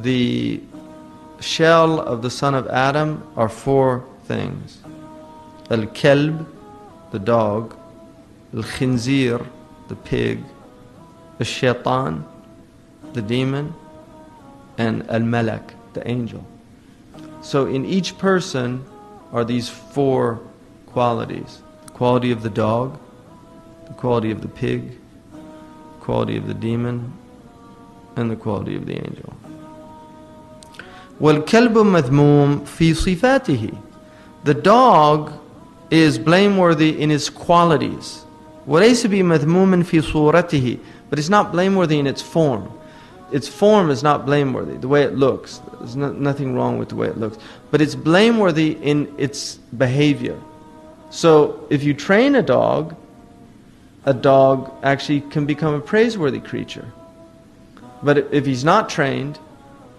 the shell of the son of Adam are four things. Al-Kalb, the dog. Al-Khinzir, the pig. Al-Shaitan, the demon. And Al-Malak, the angel. So in each person are these four qualities. The quality of the dog, the quality of the pig, the quality of the demon, and the quality of the angel. وَالْكَلْبُ مَذْمُومٌ فِي صِفَاتِهِ. The dog is blameworthy in its qualities. وَلَيْسَ بِمَذْمُومٍ فِي صُورَتِهِ. But it's not blameworthy in its form. Its form is not blameworthy, the way it looks. There's nothing wrong with the way it looks. But it's blameworthy in its behavior. So if you train a dog actually can become a praiseworthy creature. But if he's not trained,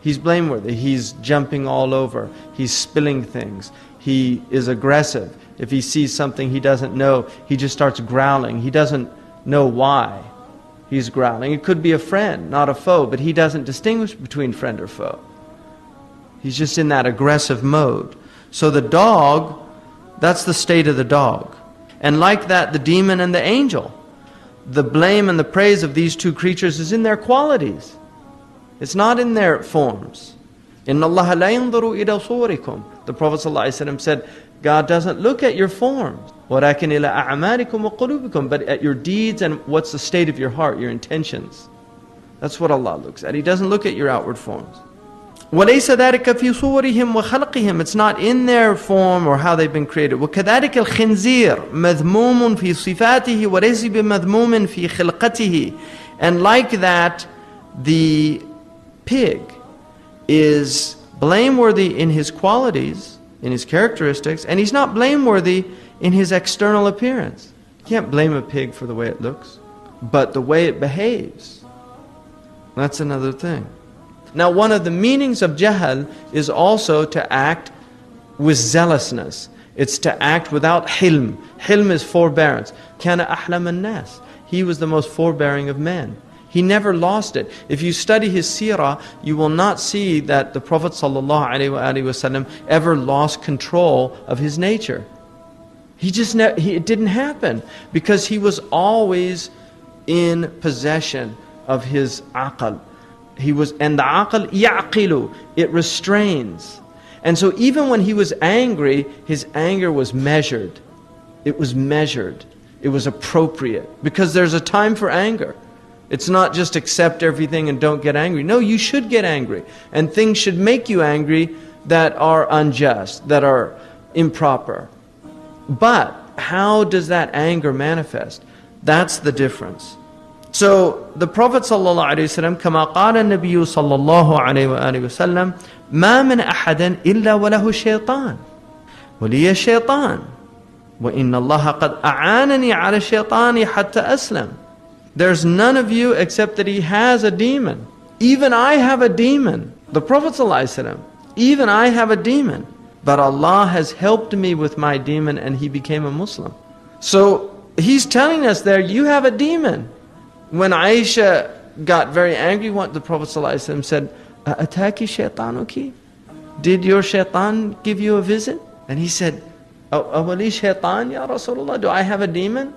he's blameworthy. He's jumping all over. He's spilling things. He is aggressive. If he sees something he doesn't know, he just starts growling. He doesn't know why he's growling. It could be a friend, not a foe, but he doesn't distinguish between friend or foe. He's just in that aggressive mode. So the dog, that's the state of the dog. And like that, the demon and the angel. The blame and the praise of these two creatures is in their qualities. It's not in their forms. إِنَّ اللَّهَ لَا يَنْظُرُ إِلَى صُوَرِكُمْ. The Prophet ﷺ said, God doesn't look at your forms. وَلَكِنْ إِلَى أَعْمَالِكُمْ وَقُلُوبِكُمْ. But at your deeds and what's the state of your heart, your intentions. That's what Allah looks at. He doesn't look at your outward forms. وَلَيْسَ ذَلِكَ فِي صُوَرِهِمْ وَخَلْقِهِمْ. It's not in their form or how they've been created. وَكَذَلِكَ الْخِنْزِيرُ مَذْمُومٌ فِي صِفَاتِهِ وَلَيْسَ بِمَذْمُومٍ فِي خِلْقَتِهِ. And like that, the pig is blameworthy in his qualities, in his characteristics, and he's not blameworthy in his external appearance. You can't blame a pig for the way it looks, but the way it behaves, that's another thing. Now, one of the meanings of jahal is also to act with zealousness. It's to act without hilm. Hilm is forbearance. Kana ahlam an-nas. He was the most forbearing of men. He never lost it. If you study his seerah, you will not see that the Prophet ﷺ ever lost control of his nature. It didn't happen because he was always in possession of his aql. And the aql ya'qilu, it restrains. And so even when he was angry, his anger was measured. It was measured. It was appropriate. Because there's a time for anger. It's not just accept everything and don't get angry. No, you should get angry. And things should make you angry that are unjust, that are improper. But how does that anger manifest? That's the difference. So the Prophet ﷺ, كما قال النبي صلى الله عليه وسلم, ما من أحد إلا وله شيطان ولي شيطان وإن الله قد أعانني على الشيطان حتى أسلم. There's none of you except that he has a demon. Even I have a demon. The Prophet ﷺ, even I have a demon. But Allah has helped me with my demon and he became a Muslim. So he's telling us there, you have a demon. When Aisha got very angry, the Prophet ﷺ said, Ataki shaitanuki? Did your shaitan give you a visit? And he said, Awali shaitan ya Rasulullah, do I have a demon?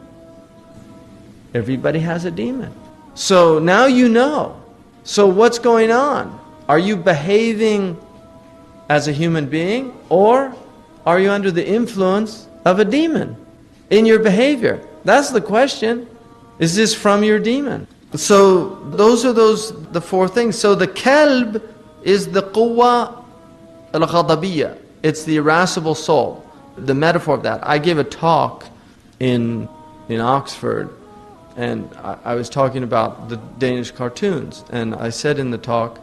Everybody has a demon. So now you know. So what's going on? Are you behaving as a human being, or are you under the influence of a demon in your behavior? That's the question. Is this from your demon? So those are the four things. So the kalb is the quwwa al-ghadabiyya. It's the irascible soul. The metaphor of that. I gave a talk in Oxford, and I was talking about the Danish cartoons, and I said in the talk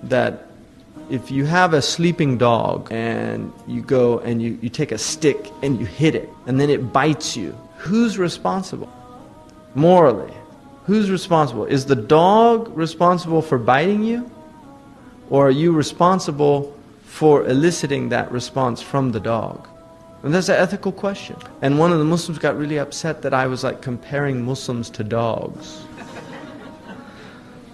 that if you have a sleeping dog and you go and you take a stick and you hit it and then it bites you, who's responsible? Morally, who's responsible? Is the dog responsible for biting you? Or are you responsible for eliciting that response from the dog? And that's an ethical question. And one of the Muslims got really upset that I was like comparing Muslims to dogs.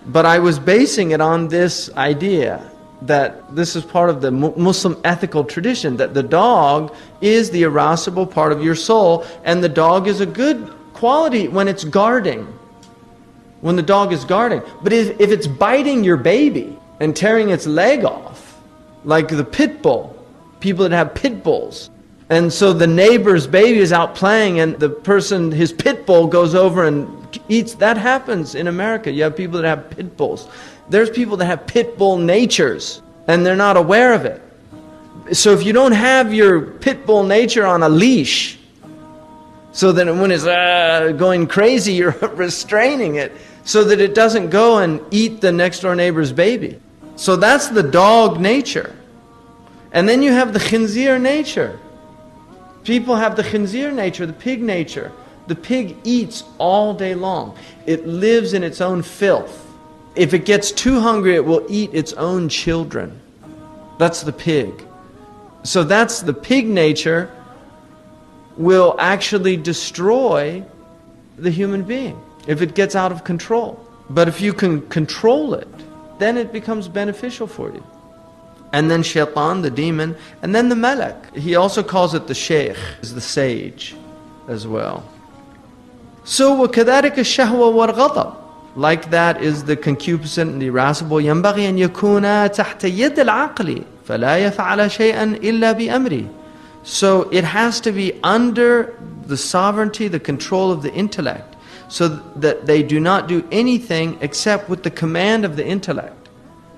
But I was basing it on this idea that this is part of the Muslim ethical tradition, that the dog is the irascible part of your soul, and the dog is a good quality when it's guarding. When the dog is guarding. But if it's biting your baby and tearing its leg off, like the pit bull, people that have pit bulls, and so the neighbor's baby is out playing and the person, his pit bull goes over and eats, that happens in America. You have people that have pit bulls. There's people that have pit bull natures and they're not aware of it. So if you don't have your pit bull nature on a leash, so that when it's going crazy, you're restraining it so that it doesn't go and eat the next door neighbor's baby. So that's the dog nature. And then you have the khinzir nature. People have the khinzir nature, the pig nature. The pig eats all day long. It lives in its own filth. If it gets too hungry, it will eat its own children. That's the pig. So that's the pig nature, will actually destroy the human being if it gets out of control. But if you can control it, then it becomes beneficial for you. And then shaitan, the demon, and then the malak. He also calls it the sheikh, is the sage as well. So وَكَذَلِكَ الشَّهْوَ وَالْغَضَبِ. Like that is the concupiscent and the irascible. ينبغي أن يكون تحت يد العقل فلا يفعل شيئا إلا بأمره. So it has to be under the sovereignty, the control of the intellect, so that they do not do anything except with the command of the intellect.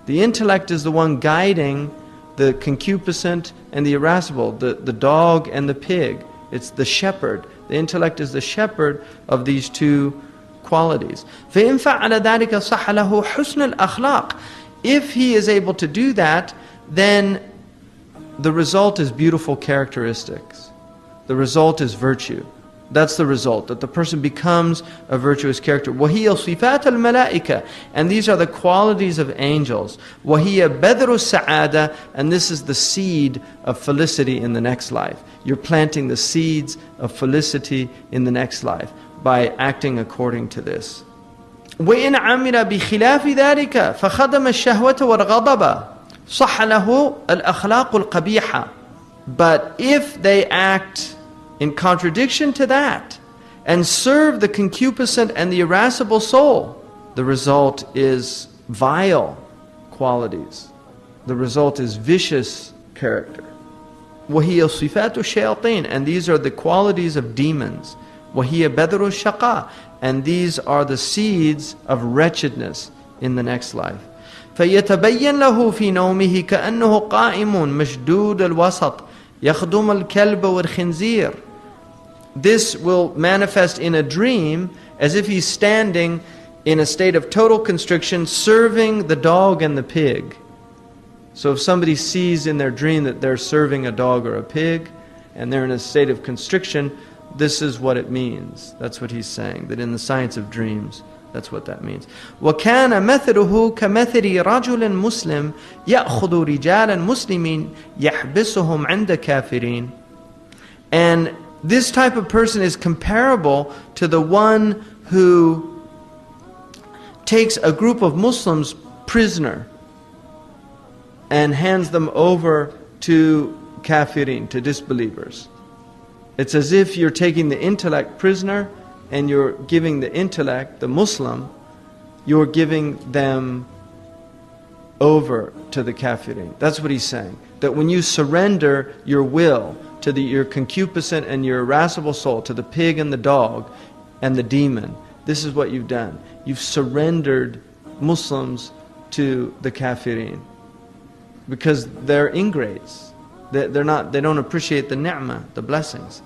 The intellect is the one guiding the concupiscent and the irascible, the dog and the pig. It's the shepherd. The intellect is the shepherd of these two qualities. فَإِنْ فَعَلَ ذَلِكَ صَحَّ لَهُ حُسْنُ الْأَخْلَاقِ. If he is able to do that, then the result is beautiful characteristics. The result is virtue. That's the result, that the person becomes a virtuous character. وَهِيَ صِفَاتَ الْمَلَائِكَةِ. And these are the qualities of angels. وَهِيَ بَذْرُ السَّعَادَةِ. And this is the seed of felicity in the next life. You're planting the seeds of felicity in the next life by acting according to this. وَإِنْ عَمِلَ بِخِلَافِ ذَلِكَ فَخَدَمَ الشَّهْوَةَ وَالْغَضَبَ صَحَّ لَهُ الْأَخْلَاقُ الْقَبِيحَةِ. But if they act in contradiction to that and serve the concupiscent and the irascible soul, the result is vile qualities. The result is vicious character. وَهِيَ صِفَاتُ الشَّيَاطِينِ. And these are the qualities of demons. وَهِيَ بَذْرُ الشَّقَاءِ. And these are the seeds of wretchedness in the next life. فَيَتَبَيَّنْ لَهُ فِي نَوْمِهِ كَأَنَّهُ قَائِمٌ مَشْدُودَ الْوَسَطِ يَخْدُمُ الْكَلْبَ وَالْخِنْزِيرِ. This will manifest in a dream as if he's standing in a state of total constriction, serving the dog and the pig. So if somebody sees in their dream that they're serving a dog or a pig, and they're in a state of constriction, this is what it means. That's what he's saying, that in the science of dreams, that's what that means. وَكَانَ مَثَلُهُ كَمَثِلِ رَجُلٍ مُسْلِمٍ يَأْخُذُ رِجَالًا مُسْلِمِينَ يَحْبِسُهُمْ عِنْدَ كَافِرِينَ. And this type of person is comparable to the one who takes a group of Muslims prisoner and hands them over to kafirin, to disbelievers. It's as if you're taking the intellect prisoner and you're giving the intellect, the Muslim, you're giving them over to the kafirin. That's what he's saying. That when you surrender your will to your concupiscent and your irascible soul, to the pig and the dog and the demon, this is what you've done. You've surrendered Muslims to the kafirin. Because they're ingrates. They don't appreciate the ni'mah, the blessings.